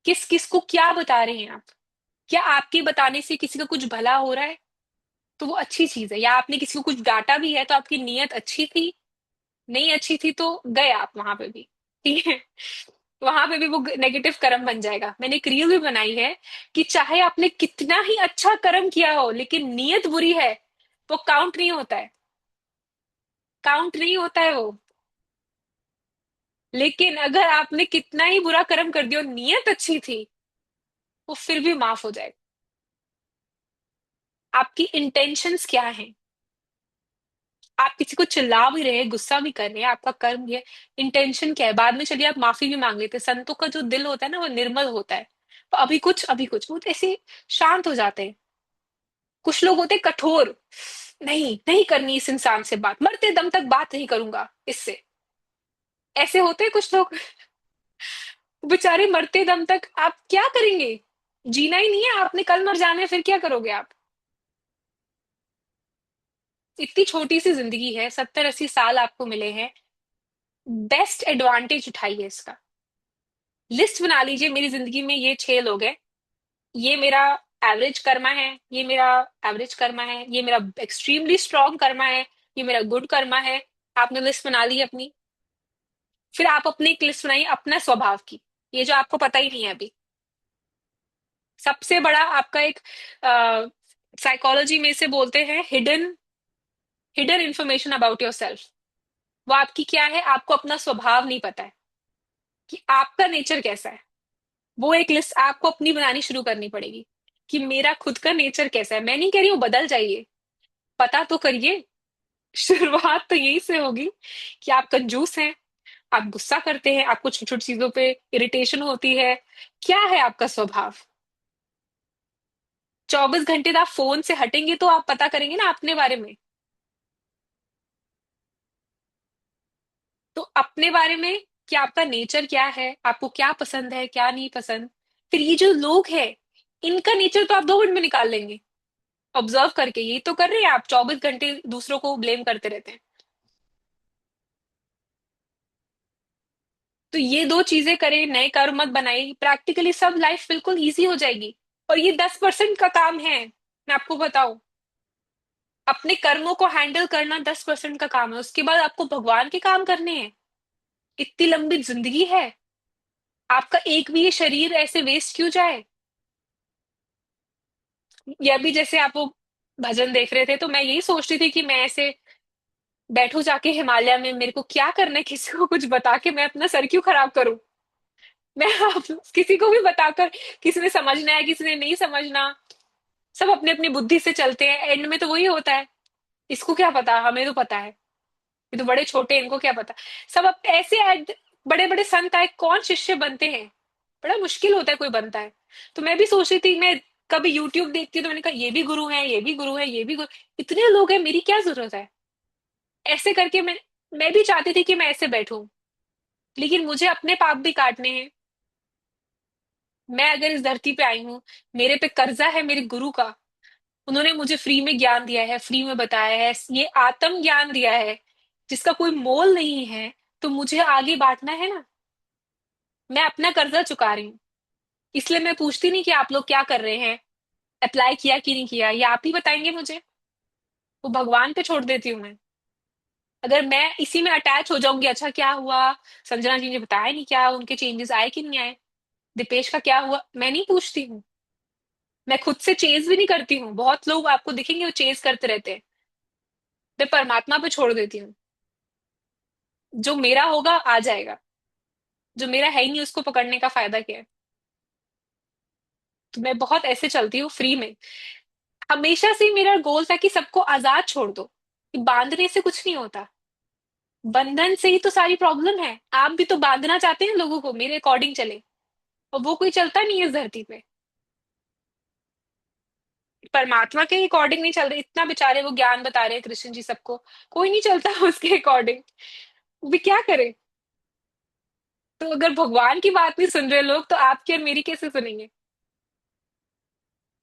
किस किस को क्या बता रहे हैं आप। क्या आपके बताने से किसी का कुछ भला हो रहा है, तो वो अच्छी चीज है। या आपने किसी को कुछ डांटा भी है, तो आपकी नीयत अच्छी थी, नहीं अच्छी थी तो गए आप वहां पे भी, ठीक है। वहां पे भी वो नेगेटिव कर्म बन जाएगा। मैंने एक रील भी बनाई है कि चाहे आपने कितना ही अच्छा कर्म किया हो, लेकिन नीयत बुरी है, वो काउंट नहीं होता है, काउंट नहीं होता है वो। लेकिन अगर आपने कितना ही बुरा कर्म कर दिया और नीयत अच्छी थी, वो फिर भी माफ हो जाएगा। आपकी इंटेंशंस क्या है? आप किसी को चिल्ला भी रहे हैं, गुस्सा भी कर रहे हैं, आपका कर्म ये इंटेंशन क्या है? बाद में चलिए आप माफी भी मांग लेते हैं। संतों का जो दिल होता है ना, वो निर्मल होता है। तो अभी कुछ वो तो ऐसे शांत हो जाते हैं। कुछ लोग होते हैं कठोर, नहीं नहीं करनी इस इंसान से बात, मरते दम तक बात नहीं करूंगा इससे। ऐसे होते हैं कुछ लोग। बेचारे मरते दम तक आप क्या करेंगे? जीना ही नहीं है आपने, कल मर जाना है, फिर क्या करोगे आप? इतनी छोटी सी जिंदगी है, 70-80 साल आपको मिले हैं। बेस्ट एडवांटेज उठाइए इसका। लिस्ट बना लीजिए, मेरी जिंदगी में ये 6 लोग हैं, ये मेरा एवरेज कर्मा है, ये मेरा एवरेज कर्मा है, ये मेरा एक्सट्रीमली स्ट्रॉन्ग कर्मा है, ये मेरा गुड कर्मा है। आपने लिस्ट बना ली अपनी। फिर आप अपनी एक लिस्ट बनाइए अपना स्वभाव की, ये जो आपको पता ही नहीं है अभी। सबसे बड़ा आपका एक साइकोलॉजी में से बोलते हैं hidden hidden information about your self. वो आपकी क्या है, आपको अपना स्वभाव नहीं पता है कि आपका नेचर कैसा है। वो एक लिस्ट आपको अपनी बनानी शुरू करनी पड़ेगी कि मेरा खुद का नेचर कैसा है। मैं नहीं कह रही हूँ बदल जाइए, पता तो करिए। शुरुआत तो यही से होगी कि आप कंजूस हैं, आप गुस्सा करते हैं, आपको छोटी छोटी चीजों पे इरिटेशन होती है। क्या है आपका स्वभाव? 24 घंटे आप फोन से हटेंगे तो आप पता करेंगे ना अपने बारे में। तो अपने बारे में कि आपका नेचर क्या है, आपको क्या पसंद है क्या नहीं पसंद। फिर ये जो लोग हैं, इनका नेचर तो आप 2 मिनट में निकाल लेंगे ऑब्जर्व करके। यही तो कर रहे हैं आप, 24 घंटे दूसरों को ब्लेम करते रहते हैं। तो ये दो चीजें करें, नए कर्म मत बनाइए, प्रैक्टिकली सब लाइफ बिल्कुल इजी हो जाएगी। और ये 10% का काम है, मैं आपको बताऊं। अपने कर्मों को हैंडल करना 10% का काम है, उसके बाद आपको भगवान के काम करने हैं। इतनी लंबी जिंदगी है, आपका एक भी ये शरीर ऐसे वेस्ट क्यों जाए? या भी जैसे आप वो भजन देख रहे थे, तो मैं यही सोच रही थी कि मैं ऐसे बैठू जाके हिमालय में, मेरे को क्या करना है, किसी को कुछ बता के मैं अपना सर क्यों खराब करूं? मैं आप किसी को भी बताकर, किसी ने समझना है किसी ने नहीं समझना, सब अपनी अपनी बुद्धि से चलते हैं, एंड में तो वही होता है। इसको क्या पता, हमें तो पता है, ये तो बड़े छोटे, इनको क्या पता। सब अब ऐसे बड़े बड़े संत आए, कौन शिष्य बनते हैं? बड़ा मुश्किल होता है कोई बनता है। तो मैं भी सोच रही थी, मैं कभी यूट्यूब देखती हूँ तो मैंने कहा ये भी गुरु है, ये भी गुरु है, ये भी गुरु, इतने लोग हैं, मेरी क्या जरूरत है? ऐसे करके मैं भी चाहती थी कि मैं ऐसे बैठूं, लेकिन मुझे अपने पाप भी काटने हैं। मैं अगर इस धरती पे आई हूँ, मेरे पे कर्जा है मेरे गुरु का। उन्होंने मुझे फ्री में ज्ञान दिया है, फ्री में बताया है, ये आत्म ज्ञान दिया है जिसका कोई मोल नहीं है। तो मुझे आगे बांटना है ना। मैं अपना कर्जा चुका रही हूँ, इसलिए मैं पूछती नहीं कि आप लोग क्या कर रहे हैं, अप्लाई किया कि नहीं किया, ये आप ही बताएंगे मुझे। वो भगवान पे छोड़ देती हूँ मैं। अगर मैं इसी में अटैच हो जाऊंगी, अच्छा क्या हुआ, संजना जी ने बताया नहीं, क्या उनके चेंजेस आए कि नहीं आए, दीपेश का क्या हुआ, मैं नहीं पूछती हूँ। मैं खुद से चेज भी नहीं करती हूँ। बहुत लोग आपको दिखेंगे वो चेज करते रहते हैं। मैं परमात्मा पे छोड़ देती हूँ। जो मेरा होगा आ जाएगा, जो मेरा है ही नहीं उसको पकड़ने का फायदा क्या है? तो मैं बहुत ऐसे चलती हूँ फ्री में। हमेशा से मेरा गोल था कि सबको आजाद छोड़ दो, कि बांधने से कुछ नहीं होता। बंधन से ही तो सारी प्रॉब्लम है। आप भी तो बांधना चाहते हैं लोगों को मेरे अकॉर्डिंग चले, और वो कोई चलता नहीं है इस धरती पे। परमात्मा के अकॉर्डिंग नहीं चल रहे, इतना बेचारे वो ज्ञान बता रहे हैं कृष्ण जी सबको, कोई नहीं चलता उसके अकॉर्डिंग। भी क्या करे। तो अगर भगवान की बात नहीं सुन रहे लोग, तो आपकी और मेरी कैसे सुनेंगे।